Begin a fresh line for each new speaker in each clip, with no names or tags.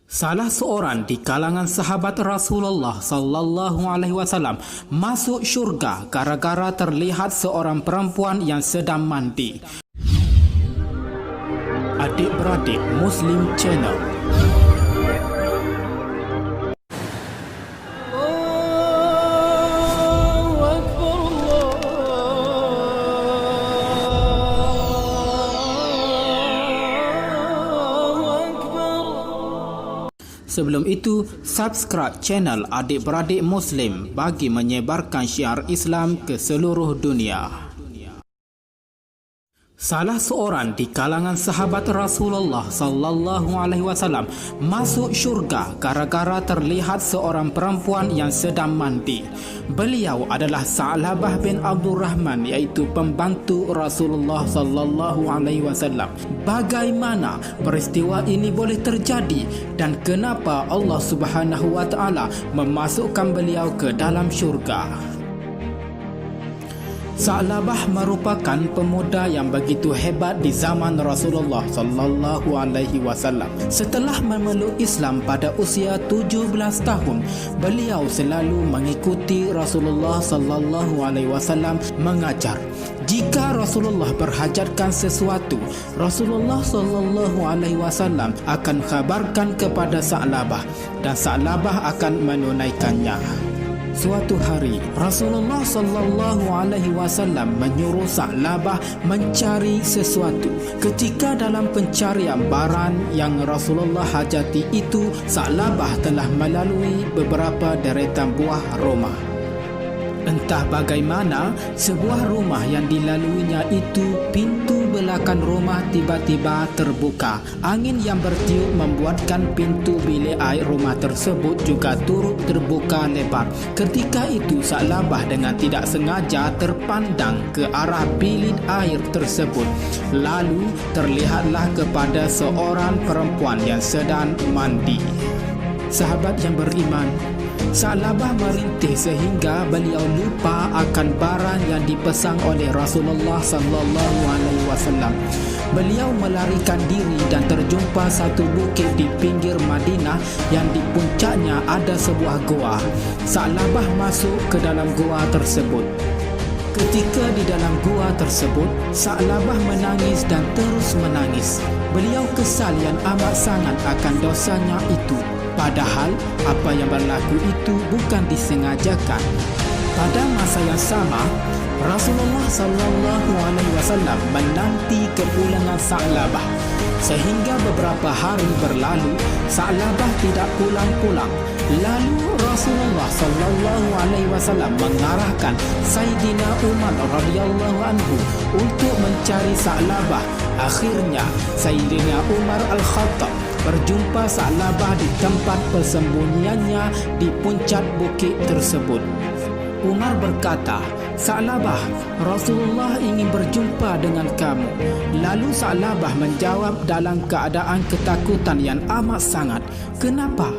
Salah seorang di kalangan sahabat Rasulullah sallallahu alaihi wasallam masuk syurga gara-gara terlihat seorang perempuan yang sedang mandi. Adik-beradik Muslim Channel. Sebelum itu, subscribe channel Adik-beradik Muslim bagi menyebarkan syiar Islam ke seluruh dunia. Salah seorang di kalangan sahabat Rasulullah sallallahu alaihi wasallam masuk syurga gara-gara terlihat seorang perempuan yang sedang mandi. Beliau adalah Sa'labah bin Abdurrahman, iaitu pembantu Rasulullah sallallahu alaihi wasallam. Bagaimana peristiwa ini boleh terjadi dan kenapa Allah Subhanahu wa taala memasukkan beliau ke dalam syurga? Sa'labah merupakan pemuda yang begitu hebat di zaman Rasulullah sallallahu alaihi wasallam. Setelah memeluk Islam pada usia 17 tahun, beliau selalu mengikuti Rasulullah sallallahu alaihi wasallam mengajar. Jika Rasulullah berhajatkan sesuatu, Rasulullah sallallahu alaihi wasallam akan khabarkan kepada Sa'labah dan Sa'labah akan menunaikannya. Suatu hari, Rasulullah sallallahu alaihi wasallam menyuruh Sa'labah mencari sesuatu. Ketika dalam pencarian barang yang Rasulullah hajati itu, Sa'labah telah melalui beberapa deretan buah rumah. Entah bagaimana, sebuah rumah yang dilaluinya itu, pintu belakang rumah tiba-tiba terbuka. Angin yang bertiup membuatkan pintu bilik air rumah tersebut juga turut terbuka lebar. Ketika itu Sa'labah dengan tidak sengaja terpandang ke arah bilik air tersebut. Lalu terlihatlah kepada seorang perempuan yang sedang mandi. Sahabat yang beriman, Sa'labah merintih sehingga beliau lupa akan barang yang dipesan oleh Rasulullah sallallahu alaihi wasallam. Beliau melarikan diri dan terjumpa satu bukit di pinggir Madinah yang di puncaknya ada sebuah gua. Sa'labah masuk ke dalam gua tersebut. Ketika di dalam gua tersebut, Sa'labah menangis dan terus menangis. Beliau kesal yang amat sangat akan dosanya itu. Padahal apa yang berlaku itu bukan disengajakan. Pada masa yang sama, Rasulullah sallallahu alaihi wasallam menanti kepulangan Sa'labah. Sehingga beberapa hari berlalu, Sa'labah tidak pulang-pulang. Lalu Rasulullah sallallahu alaihi wasallam mengarahkan Sayyidina Umar radhiyallahu anhu untuk mencari Sa'labah. Akhirnya Sayyidina Umar Al-Khattab berjumpa Sa'labah di tempat persembunyiannya di puncak bukit tersebut. Umar berkata, "Sa'labah, Rasulullah ingin berjumpa dengan kamu." Lalu Sa'labah menjawab dalam keadaan ketakutan yang amat sangat, "Kenapa?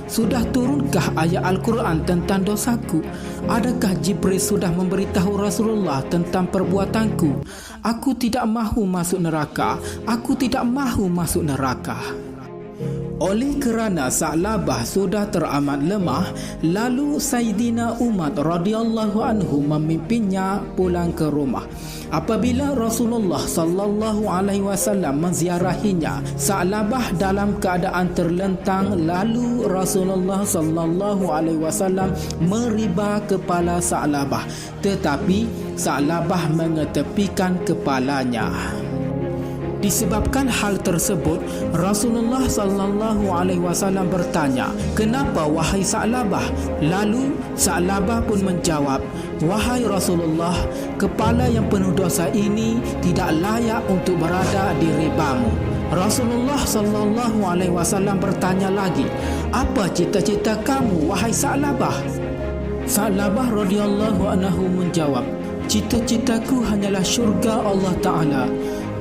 Sudah turunkah ayat Al-Quran tentang dosaku? Adakah Jibril sudah memberitahu Rasulullah tentang perbuatanku? Aku tidak mahu masuk neraka. Aku tidak mahu masuk neraka." Oleh kerana Sa'labah sudah teramat lemah, lalu Sayyidina Umar radhiyallahu anhu memimpinnya pulang ke rumah. Apabila Rasulullah sallallahu alaihi wasallam menziarahinya, Sa'labah dalam keadaan terlentang, lalu Rasulullah sallallahu alaihi wasallam meriba kepala Sa'labah, tetapi Sa'labah mengetepikan kepalanya. Disebabkan hal tersebut, Rasulullah sallallahu alaihi wasallam bertanya, "Kenapa wahai Sa'labah?" Lalu Sa'labah pun menjawab, "Wahai Rasulullah, kepala yang penuh dosa ini tidak layak untuk berada di ribamu." Rasulullah sallallahu alaihi wasallam bertanya lagi, "Apa cita-cita kamu wahai Sa'labah?" Sa'labah radhiyallahu anhu menjawab, "Cita-citaku hanyalah syurga Allah Ta'ala.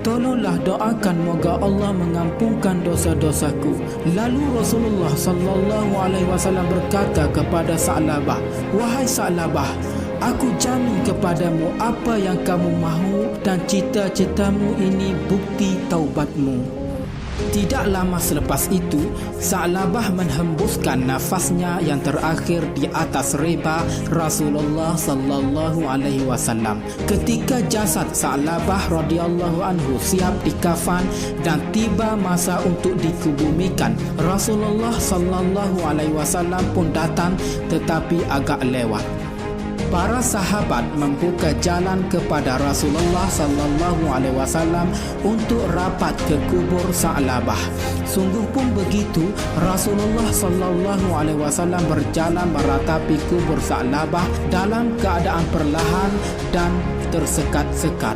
Tolonglah doakan moga Allah mengampunkan dosa-dosaku." Lalu Rasulullah sallallahu alaihi wasallam berkata kepada Sa'labah, "Wahai Sa'labah, aku jamin kepadamu apa yang kamu mahu dan cita-citamu ini bukti taubatmu." Tidak lama selepas itu, Sa'labah menghembuskan nafasnya yang terakhir di atas reba Rasulullah sallallahu alaihi wasallam. Ketika jasad Sa'labah radhiyallahu anhu siap dikafan dan tiba masa untuk dikubumikan, Rasulullah sallallahu alaihi wasallam pun datang tetapi agak lewat. Para sahabat membuka jalan kepada Rasulullah sallallahu alaihi wasallam untuk rapat ke kubur Sa'labah. Sungguh pun begitu, Rasulullah sallallahu alaihi wasallam berjalan meratapi kubur Sa'labah dalam keadaan perlahan dan tersekat-sekat.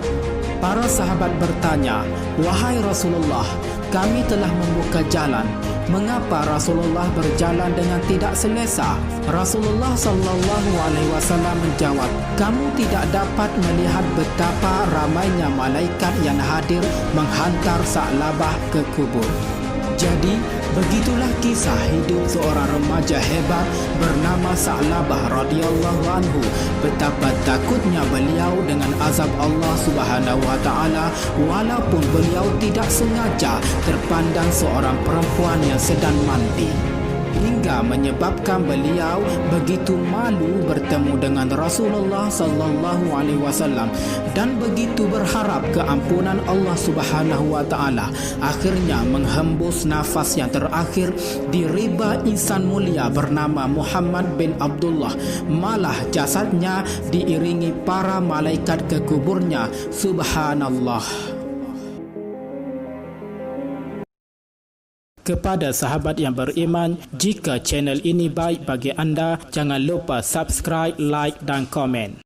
Para sahabat bertanya, "Wahai Rasulullah, kami telah membuka jalan. Mengapa Rasulullah berjalan dengan tidak selesa?" Rasulullah sallallahu alaihi wasallam menjawab, "Kamu tidak dapat melihat betapa ramainya malaikat yang hadir menghantar Sa'labah ke kubur." Jadi, begitulah kisah hidup seorang remaja hebat bernama Sa'labah radhiyallahu anhu. Betapa takutnya beliau dengan azab Allah Subhanahu wa taala walaupun beliau tidak sengaja terpandang seorang perempuan yang sedang mandi, hingga menyebabkan beliau begitu malu bertemu dengan Rasulullah sallallahu alaihi wasallam dan begitu berharap keampunan Allah Subhanahu wa taala. Akhirnya menghembus nafas yang terakhir di riba insan mulia bernama Muhammad bin Abdullah. Malah jasadnya diiringi para malaikat ke kuburnya. Subhanallah. Kepada sahabat yang beriman, jika channel ini baik bagi anda, jangan lupa subscribe, like dan komen.